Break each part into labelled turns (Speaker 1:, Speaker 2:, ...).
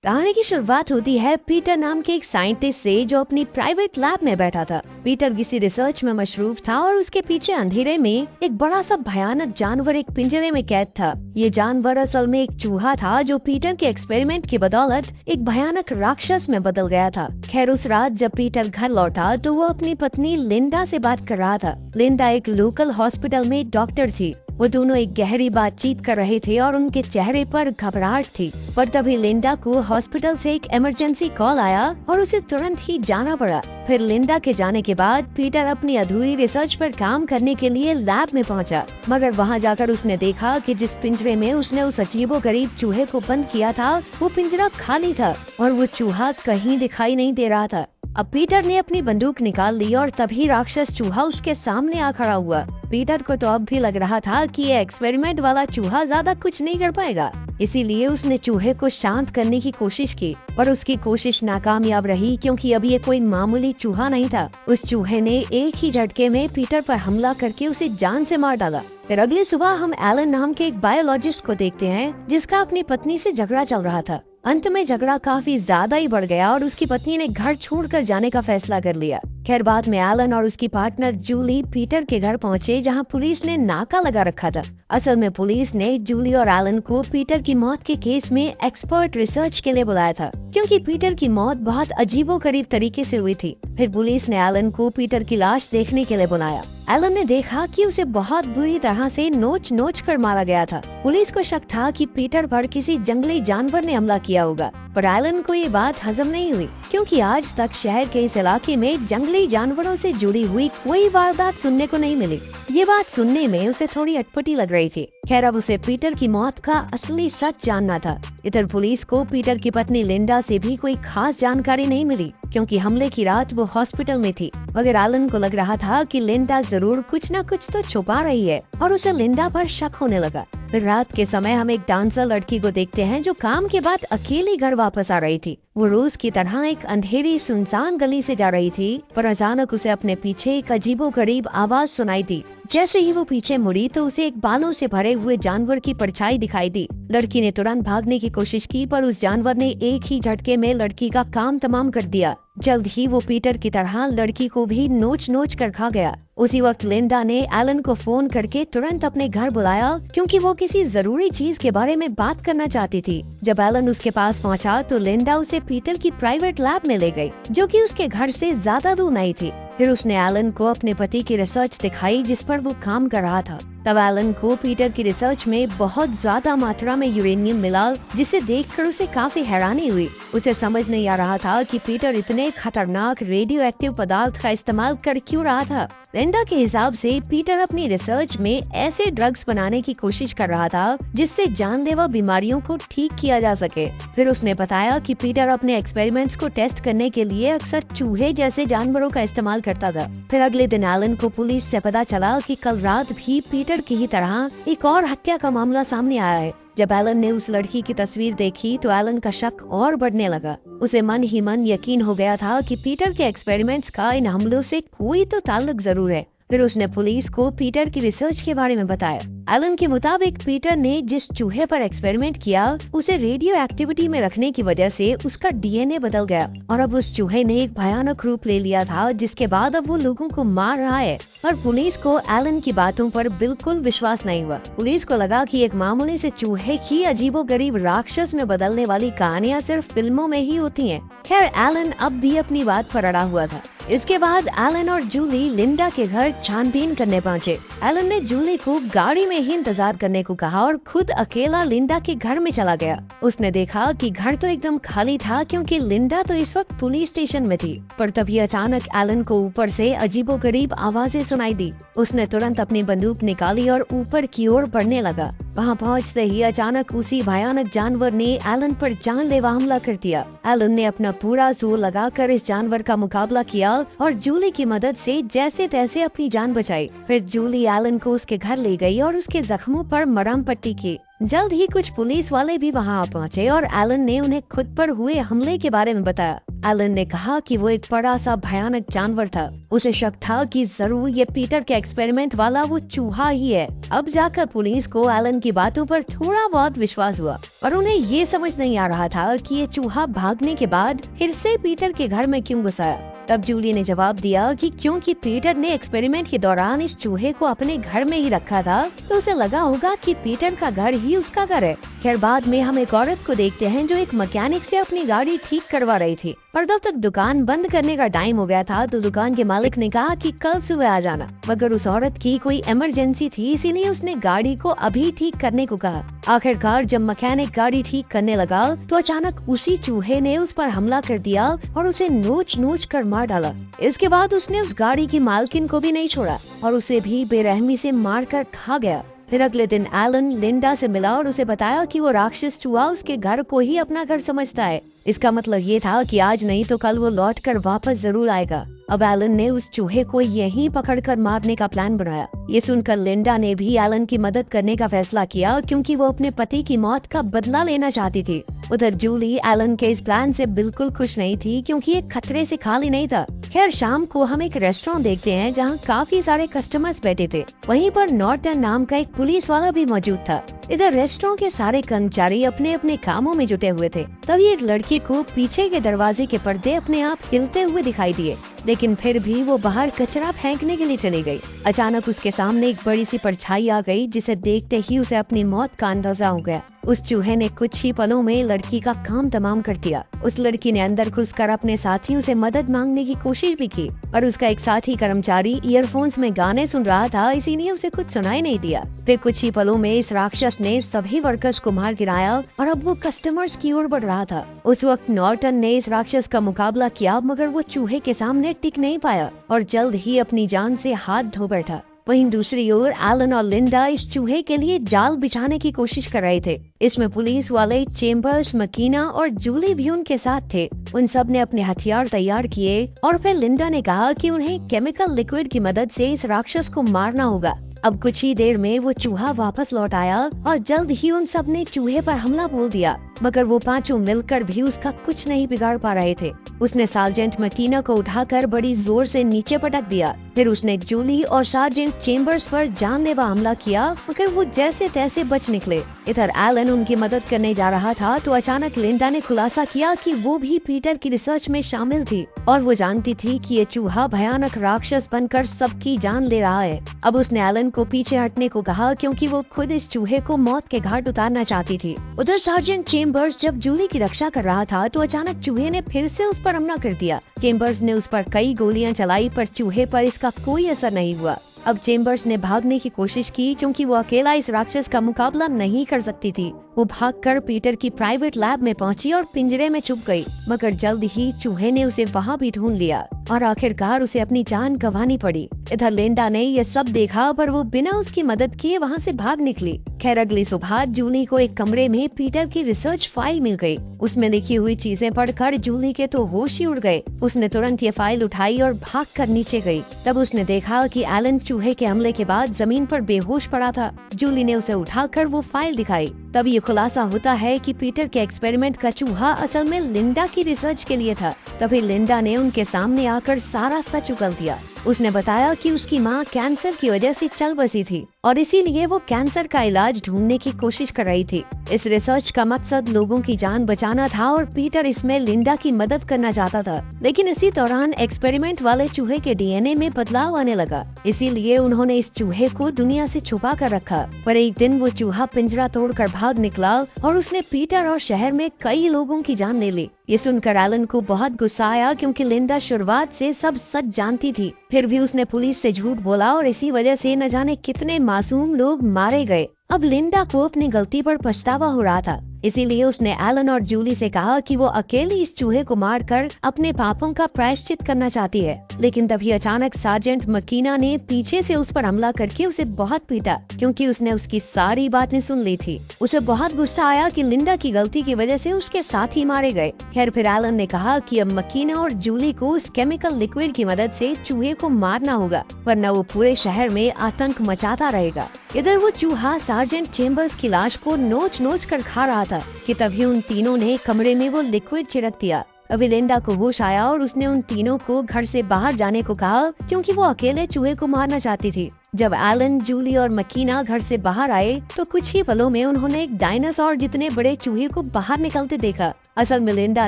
Speaker 1: कहानी की शुरुआत होती है पीटर नाम के एक साइंटिस्ट से जो अपनी प्राइवेट लैब में बैठा था। पीटर किसी रिसर्च में मशरूफ था और उसके पीछे अंधेरे में एक बड़ा सा भयानक जानवर एक पिंजरे में कैद था। ये जानवर असल में एक चूहा था जो पीटर के एक्सपेरिमेंट की बदौलत एक भयानक राक्षस में बदल गया था। खैर उस रात जब पीटर घर लौटा तो वो अपनी पत्नी लिंडा से बात कर रहा था। लिंडा एक लोकल हॉस्पिटल में डॉक्टर थी। वो दोनों एक गहरी बातचीत कर रहे थे और उनके चेहरे पर घबराहट थी। पर तभी लिंडा को हॉस्पिटल से एक इमरजेंसी कॉल आया और उसे तुरंत ही जाना पड़ा। फिर लिंडा के जाने के बाद पीटर अपनी अधूरी रिसर्च पर काम करने के लिए लैब में पहुंचा। मगर वहां जाकर उसने देखा कि जिस पिंजरे में उसने उस अजीबोगरीब चूहे को बंद किया था वो पिंजरा खाली था और वो चूहा कहीं दिखाई नहीं दे रहा था। अब पीटर ने अपनी बंदूक निकाल ली और तभी राक्षस चूहा उसके सामने आ खड़ा हुआ। पीटर को तो अब भी लग रहा था कि ये एक्सपेरिमेंट वाला चूहा ज्यादा कुछ नहीं कर पाएगा, इसीलिए उसने चूहे को शांत करने की कोशिश की और उसकी कोशिश नाकामयाब रही क्योंकि अब ये कोई मामूली चूहा नहीं था। उस चूहे ने एक ही झटके में पीटर पर हमला करके उसे जान से मार डाला। फिर अगली सुबह हम एलन नाम के एक बायोलॉजिस्ट को देखते हैं जिसका अपनी पत्नी से झगड़ा चल रहा था। अंत में झगड़ा काफी ज्यादा ही बढ़ गया और उसकी पत्नी ने घर छोड़कर जाने का फैसला कर लिया। खैर बाद में एलन और उसकी पार्टनर जूली पीटर के घर पहुंचे जहां पुलिस ने नाका लगा रखा था। असल में पुलिस ने जूली और एलन को पीटर की मौत के केस में एक्सपर्ट रिसर्च के लिए बुलाया था क्योंकि पीटर की मौत बहुत अजीबोगरीब तरीके से हुई थी। फिर पुलिस ने एलन को पीटर की लाश देखने के लिए बुलाया। एलन ने देखा कि उसे बहुत बुरी तरह से नोच नोच कर मारा गया था। पुलिस को शक था कि पीटर पर किसी जंगली जानवर ने हमला किया होगा, पर एलन को ये बात हजम नहीं हुई क्योंकि आज तक शहर के इस इलाके में जंगली जानवरों से जुड़ी हुई कोई वारदात सुनने को नहीं मिली। ये बात सुनने में उसे थोड़ी अटपटी लग रही थी। खैर अब उसे पीटर की मौत का असली सच जानना था। इधर पुलिस को पीटर की पत्नी लिंडा से भी कोई खास जानकारी नहीं मिली क्योंकि हमले की रात वो हॉस्पिटल में थी। मगर एलन को लग रहा था कि लिंडा जरूर कुछ न कुछ तो छुपा रही है और उसे लिंडा पर शक होने लगा। फिर रात के समय हम एक डांसर लड़की को देखते हैं जो काम के बाद अकेली घर वापस आ रही थी। वो रोज की तरह एक अंधेरी सुनसान गली से जा रही थी, पर अचानक उसे अपने पीछे एक अजीबोगरीब आवाज सुनाई दी। जैसे ही वो पीछे मुड़ी तो उसे एक बालों से भरे हुए जानवर की परछाई दिखाई दी। लड़की ने तुरंत भागने की कोशिश की पर उस जानवर ने एक ही झटके में लड़की का काम तमाम कर दिया। जल्द ही वो पीटर की तरह लड़की को भी नोच नोच कर खा गया। उसी वक्त लिंडा ने एलन को फोन करके तुरंत अपने घर बुलाया क्योंकि वो किसी जरूरी चीज के बारे में बात करना चाहती थी। जब एलन उसके पास पहुंचा तो लिंडा उसे पीटर की प्राइवेट लैब में ले गई जो कि उसके घर से ज्यादा दूर नहीं थी। फिर उसने एलन को अपने पति की रिसर्च दिखाई जिस पर वो काम कर रहा था। तब एलन को पीटर की रिसर्च में बहुत ज्यादा मात्रा में यूरेनियम मिला जिसे देखकर उसे काफी हैरानी हुई। उसे समझ नहीं आ रहा था कि पीटर इतने खतरनाक रेडियो एक्टिव पदार्थ का इस्तेमाल कर क्यों रहा था। लिंडा के हिसाब से पीटर अपनी रिसर्च में ऐसे ड्रग्स बनाने की कोशिश कर रहा था जिससे जानलेवा बीमारियों को ठीक किया जा सके। फिर उसने बताया कि पीटर अपने एक्सपेरिमेंट्स को टेस्ट करने के लिए अक्सर चूहे जैसे जानवरों का इस्तेमाल करता था। फिर अगले दिन एलन को पुलिस से पता चला कि कल रात भी पीटर की ही तरह एक और हत्या का मामला सामने आया है। जब एलन ने उस लड़की की तस्वीर देखी तो एलन का शक और बढ़ने लगा। उसे मन ही मन यकीन हो गया था कि पीटर के एक्सपेरिमेंट्स का इन हमलों से कोई तो ताल्लुक जरूर है। फिर उसने पुलिस को पीटर की रिसर्च के बारे में बताया। एलन के मुताबिक पीटर ने जिस चूहे पर एक्सपेरिमेंट किया उसे रेडियो एक्टिविटी में रखने की वजह से उसका डीएनए बदल गया और अब उस चूहे ने एक भयानक रूप ले लिया था जिसके बाद अब वो लोगों को मार रहा है। पर पुलिस को एलन की बातों पर बिल्कुल विश्वास नहीं हुआ। पुलिस को लगा कि एक मामूली से चूहे की अजीबोगरीब राक्षस में बदलने वाली कहानियां सिर्फ फिल्मों में ही होती हैं। खैर एलन अब भी अपनी बात पर अड़ा हुआ था। इसके बाद एलन और जूली लिंडा के घर छानबीन करने पहुंचे। एलन ने जूली को गाड़ी में ही इंतजार करने को कहा और खुद अकेला लिंडा के घर में चला गया। उसने देखा कि घर तो एकदम खाली था क्योंकि लिंडा तो इस वक्त पुलिस स्टेशन में थी। पर तभी अचानक एलन को ऊपर से अजीबोगरीब आवाजें सुनाई दी। उसने तुरंत अपनी बंदूक निकाली और ऊपर की ओर बढ़ने लगा। वहां पहुंचते ही अचानक उसी भयानक जानवर ने एलन पर जानलेवा हमला कर दिया। एलन ने अपना पूरा जोर लगाकर इस जानवर का मुकाबला किया और जूली की मदद से जैसे तैसे अपनी जान बचाई। फिर जूली एलन को उसके घर ले गई और उसके जख्मों पर मरहम पट्टी की। जल्द ही कुछ पुलिस वाले भी वहां आ पहुंचे और एलन ने उन्हें खुद पर हुए हमले के बारे में बताया। एलन ने कहा कि वो एक बड़ा सा भयानक जानवर था। उसे शक था कि जरूर ये पीटर के एक्सपेरिमेंट वाला वो चूहा ही है। अब जाकर पुलिस को एलन की बातों पर थोड़ा बहुत विश्वास हुआ, पर उन्हें ये समझ नहीं आ रहा था कि ये चूहा भागने के बाद फिर से पीटर के घर में क्यों घुस आया। तब जूली ने जवाब दिया कि क्योंकि पीटर ने एक्सपेरिमेंट के दौरान इस चूहे को अपने घर में ही रखा था, तो उसे लगा होगा कि पीटर का घर ही उसका घर है। खैर बाद में हम एक औरत को देखते हैं जो एक मैकेनिक से अपनी गाड़ी ठीक करवा रही थी, पर जब तक दुकान बंद करने का टाइम हो गया था तो दुकान के मालिक ने कहा कि कल सुबह आ जाना, मगर उस औरत की कोई इमरजेंसी थी, इसीलिए उसने गाड़ी को अभी ठीक करने को कहा। आखिरकार जब मैकेनिक गाड़ी ठीक करने लगा तो अचानक उसी चूहे ने उस पर हमला कर दिया और उसे नोच नोच कर मार डाला। इसके बाद उसने उस गाड़ी की मालकिन को भी नहीं छोड़ा और उसे भी बेरहमी से मार कर खा गया। फिर अगले दिन एलन लिंडा से मिला और उसे बताया कि वो राक्षस चूहा उसके घर को ही अपना घर समझता है। इसका मतलब ये था कि आज नहीं तो कल वो लौट कर वापस जरूर आएगा। अब एलन ने उस चूहे को यहीं पकड़कर मारने का प्लान बनाया। ये सुनकर लिंडा ने भी एलन की मदद करने का फैसला किया, क्योंकि वो अपने पति की मौत का बदला लेना चाहती थी। उधर जूली एलन के इस प्लान से बिल्कुल खुश नहीं थी, क्योंकि ये खतरे से खाली नहीं था। खैर शाम को हम एक रेस्टोरेंट देखते हैं जहाँ काफी सारे कस्टमर्स बैठे थे। वहीं पर नॉर्टन नाम का एक पुलिस वाला भी मौजूद था। इधर रेस्टोरेंट के सारे कर्मचारी अपने अपने कामों में जुटे हुए थे। तभी एक लड़की को पीछे के दरवाजे के पर्दे अपने आप हिलते हुए दिखाई दिए, लेकिन फिर भी वो बाहर कचरा फेंकने के लिए चली गई। अचानक उसके सामने एक बड़ी सी परछाई आ गई, जिसे देखते ही उसे अपनी मौत का अंदाजा हो गया। उस चूहे ने कुछ ही पलों में लड़की का काम तमाम कर दिया। उस लड़की ने अंदर घुसकर अपने साथियों से मदद मांगने की कोशिश भी की, पर उसका एक साथी कर्मचारी ईयरफोन्स में गाने सुन रहा था, इसीलिए उसे कुछ सुनाई नहीं दिया। फिर कुछ ही पलों में इस राक्षस ने सभी वर्कर्स को मार गिराया और अब वो कस्टमर्स की ओर बढ़ रहा था। उस वक्त नॉर्टन ने इस राक्षस का मुकाबला किया, मगर वो चूहे के सामने टिक नहीं पाया और जल्द ही अपनी जान से हाथ धो बैठा। वहीं दूसरी ओर एलन और लिंडा इस चूहे के लिए जाल बिछाने की कोशिश कर रहे थे। इसमें पुलिस वाले चेम्बर्स, मकीना और जूली भी उनके साथ थे। उन सब ने अपने हथियार तैयार किए और फिर लिंडा ने कहा कि उन्हें केमिकल लिक्विड की मदद से इस राक्षस को मारना होगा। अब कुछ ही देर में वो चूहा वापस लौट आया और जल्द ही उन सब ने चूहे पर हमला बोल दिया, मगर वो पांचों मिलकर भी उसका कुछ नहीं बिगाड़ पा रहे थे। उसने सार्जेंट मकीना को उठाकर बड़ी जोर से नीचे पटक दिया। फिर उसने जूली और सार्जेंट चेम्बर्स पर जानलेवा हमला किया, मगर वो जैसे तैसे बच निकले। इधर एलन उनकी मदद करने जा रहा था तो अचानक लिंडा ने खुलासा किया कि वो भी पीटर की रिसर्च में शामिल थी और वो जानती थी कि ये चूहा भयानक राक्षस बनकर सबकी जान ले रहा है। अब उसने एलन को पीछे हटने को कहा, क्योंकि वो खुद इस चूहे को मौत के घाट उतारना चाहती थी। उधर सार्जेंट चेम्बर्स जब जूली की रक्षा कर रहा था तो अचानक चूहे ने फिर से उस पर हमला कर दिया। चेम्बर्स ने उस पर कई गोलियां चलाई, पर चूहे पर इसका कोई असर नहीं हुआ। अब चेम्बर्स ने भागने की कोशिश की, क्योंकि वो अकेला इस राक्षस का मुकाबला नहीं कर सकती थी। वो भागकर पीटर की प्राइवेट लैब में पहुंची और पिंजरे में छुप गई, मगर जल्द ही चूहे ने उसे वहां भी ढूंढ लिया और आखिरकार उसे अपनी जान गंवानी पड़ी। इधर लिंडा ने ये सब देखा, पर वो बिना उसकी मदद किए वहां से भाग निकली। खैर अगली सुबह जूली को एक कमरे में पीटर की रिसर्च फाइल मिल गई। उसमें लिखी हुई चीजें पढ़कर जूली के तो होश ही उड़ गए। उसने तुरंत ये फाइल उठाई और भागकर नीचे गई। तब उसने देखा कि एलन चूहे के हमले के बाद जमीन पर बेहोश पड़ा था। जूली ने उसे उठाकर वो फाइल दिखाई। तब ये खुलासा होता है कि पीटर के एक्सपेरिमेंट का चूहा असल में लिंडा की रिसर्च के लिए था। तभी लिंडा ने उनके सामने आकर सारा सच उगल दिया। उसने बताया कि उसकी माँ कैंसर की वजह से चल बसी थी और इसीलिए वो कैंसर का इलाज ढूंढने की कोशिश कर रही थी। इस रिसर्च का मकसद लोगों की जान बचाना था और पीटर इसमें लिंडा की मदद करना चाहता था। लेकिन इसी दौरान एक्सपेरिमेंट वाले चूहे के डीएनए में बदलाव आने लगा, इसीलिए उन्होंने इस चूहे को दुनिया से छुपा कर रखा। पर एक दिन वो चूहा पिंजरा तोड़कर भाग निकला और उसने पीटर और शहर में कई लोगों की जान ले ली। ये सुनकर एलन को बहुत गुस्सा आया, क्योंकि लिंडा शुरुआत से सब सच जानती थी। फिर भी उसने पुलिस से झूठ बोला और इसी वजह से न जाने कितने मासूम लोग मारे गए। अब लिंडा को अपनी गलती पर पछतावा हो रहा था, इसीलिए उसने एलन और जूली से कहा कि वो अकेली इस चूहे को मारकर अपने पापों का प्रायश्चित करना चाहती है। लेकिन तभी अचानक सार्जेंट मकीना ने पीछे से उस पर हमला करके उसे बहुत पीटा, क्योंकि उसने उसकी सारी बातें सुन ली थी। उसे बहुत गुस्सा आया कि लिंडा की गलती की वजह से उसके साथी मारे गए। खैर फिर एलन ने कहा कि अब मकीना और जूली को उस केमिकल लिक्विड की मदद से चूहे को मारना होगा, वरना वो पूरे शहर में आतंक मचाता रहेगा। इधर वो चूहा सार्जेंट चेम्बर्स की लाश को नोच नोच कर खा रहा था कि तभी उन तीनों ने कमरे में वो लिक्विड छिड़क दिया। अभी लिंडा को होश आया और उसने उन तीनों को घर से बाहर जाने को कहा क्योंकि वो अकेले चूहे को मारना चाहती थी। जब एलन, जूली और मकीना घर से बाहर आए तो कुछ ही पलों में उन्होंने एक डायनासोर जितने बड़े चूहे को बाहर निकलते देखा। असल में लिंडा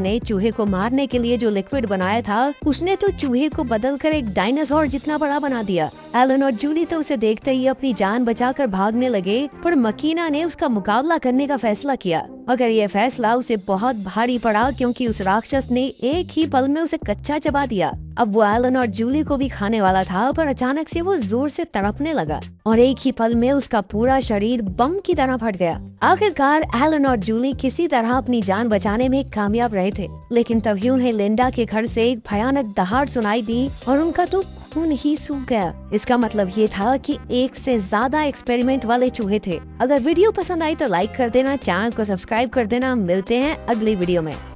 Speaker 1: ने चूहे को मारने के लिए जो लिक्विड बनाया था उसने तो चूहे को बदलकर एक डायनासोर जितना बड़ा बना दिया। एलन और जूली तो उसे देखते ही अपनी जान बचाकर भागने लगे, पर मकीना ने उसका मुकाबला करने का फैसला किया, मगर ये फैसला उसे बहुत भारी पड़ा क्योंकि उस राक्षस ने एक ही पल में उसे कच्चा चबा दिया। अब वो एलन और जूली को भी खाने वाला था, पर अचानक से वो जोर से तड़पने लगा और एक ही पल में उसका पूरा शरीर बम की तरह फट गया। आखिरकार एलन और जूली किसी तरह अपनी जान बचाने में कामयाब रहे थे, लेकिन तभी उन्हें लिंडा के घर से एक भयानक दहाड़ सुनाई दी और उनका तो खून ही सूख गया। इसका मतलब ये था कि एक से ज्यादा एक्सपेरिमेंट वाले चूहे थे। अगर वीडियो पसंद आई तो लाइक कर देना, चैनल को सब्सक्राइब कर देना। मिलते हैं अगली वीडियो में।